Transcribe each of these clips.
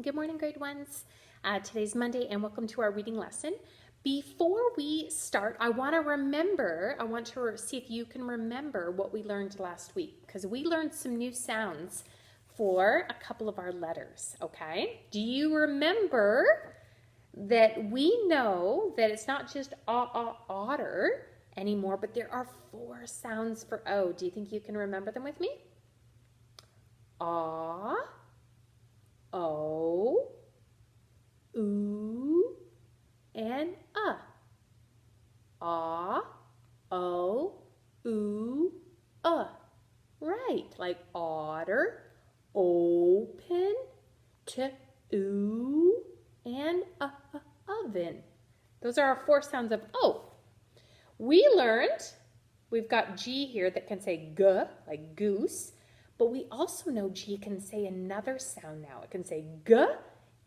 Good morning, grade ones. Today's Monday and welcome to our reading lesson. Before we start, I want to see if you can remember what we learned last week, because we learned some new sounds for a couple of our letters, okay? Do you remember that we know that it's not just otter anymore, but there are 4 sounds for O. Do you think you can remember them with me? Ah, O, oo, and Ah, O, oo, Right, like otter, open, oo, and oven. Those are our 4 sounds of O. We've got G here that can say g, like goose. But we also know G can say another sound now. It can say g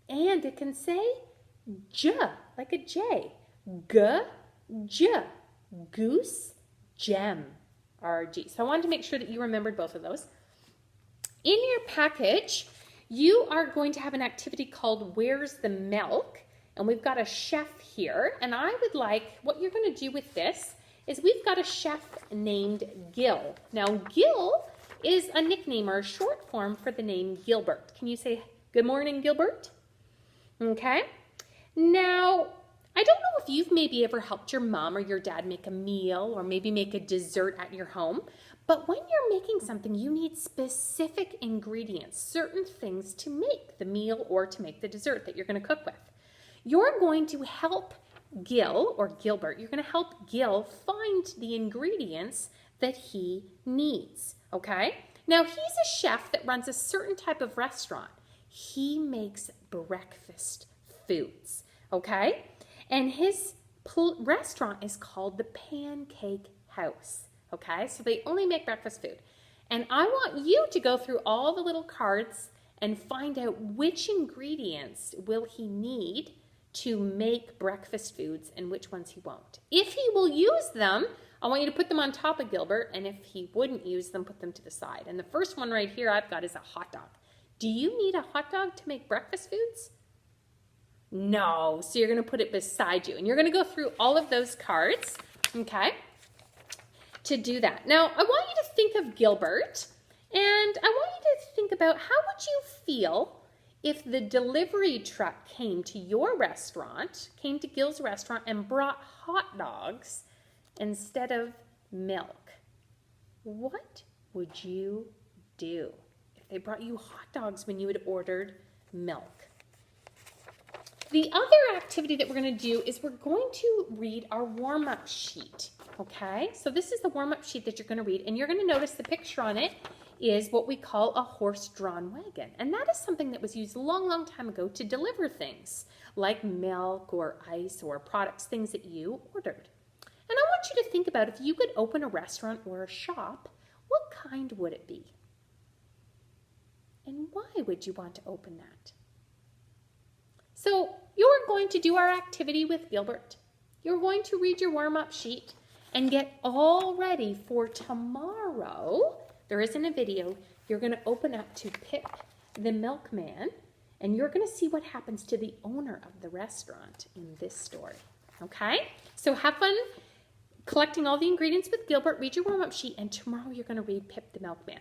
and it can say j, like a J. G, j, goose, gem, R-G. So I wanted to make sure that you remembered both of those. In your package, you are going to have an activity called Where's the Milk? And we've got a chef here. And I would like, what you're going to do with this is we've got a chef named Gil. Now, Gil is a nickname or a short form for the name Gilbert. Can you say, good morning, Gilbert? Okay. Now, I don't know if you've maybe ever helped your mom or your dad make a meal or maybe make a dessert at your home, but when you're making something, you need specific ingredients, certain things to make the meal or to make the dessert that you're going to cook with. You're going to help Gil, or Gilbert, you're going to help Gil find the ingredients that he needs, okay? Now, he's a chef that runs a certain type of restaurant. He makes breakfast foods, okay? And his restaurant is called the Pancake House, okay? So they only make breakfast food. And I want you to go through all the little cards and find out which ingredients will he need to make breakfast foods and which ones he won't. If he will use them, I want you to put them on top of Gilbert, and if he wouldn't use them, put them to the side. And the first one right here I've got is a hot dog. Do you need a hot dog to make breakfast foods? No, so you're going to put it beside you. And you're going to go through all of those cards, okay, to do that. Now, I want you to think of Gilbert, and I want you to think about how would you feel if the delivery truck came to your restaurant, came to Gil's restaurant, and brought hot dogs instead of milk. What would you do if they brought you hot dogs when you had ordered milk? The other activity that we're going to do is we're going to read our warm-up sheet, okay? So this is the warm-up sheet that you're going to read, and you're going to notice the picture on it is what we call a horse-drawn wagon. And that is something that was used a long, long time ago to deliver things like milk or ice or products, things that you ordered. And I want you to think about if you could open a restaurant or a shop, what kind would it be? And why would you want to open that? So you're going to do our activity with Gilbert. You're going to read your warm-up sheet and get all ready for tomorrow. There isn't a video. You're going to open up to Pip the Milkman, and you're going to see what happens to the owner of the restaurant in this story. Okay? So have fun collecting all the ingredients with Gilbert. Read your warm-up sheet, and tomorrow you're going to read Pip the Milkman.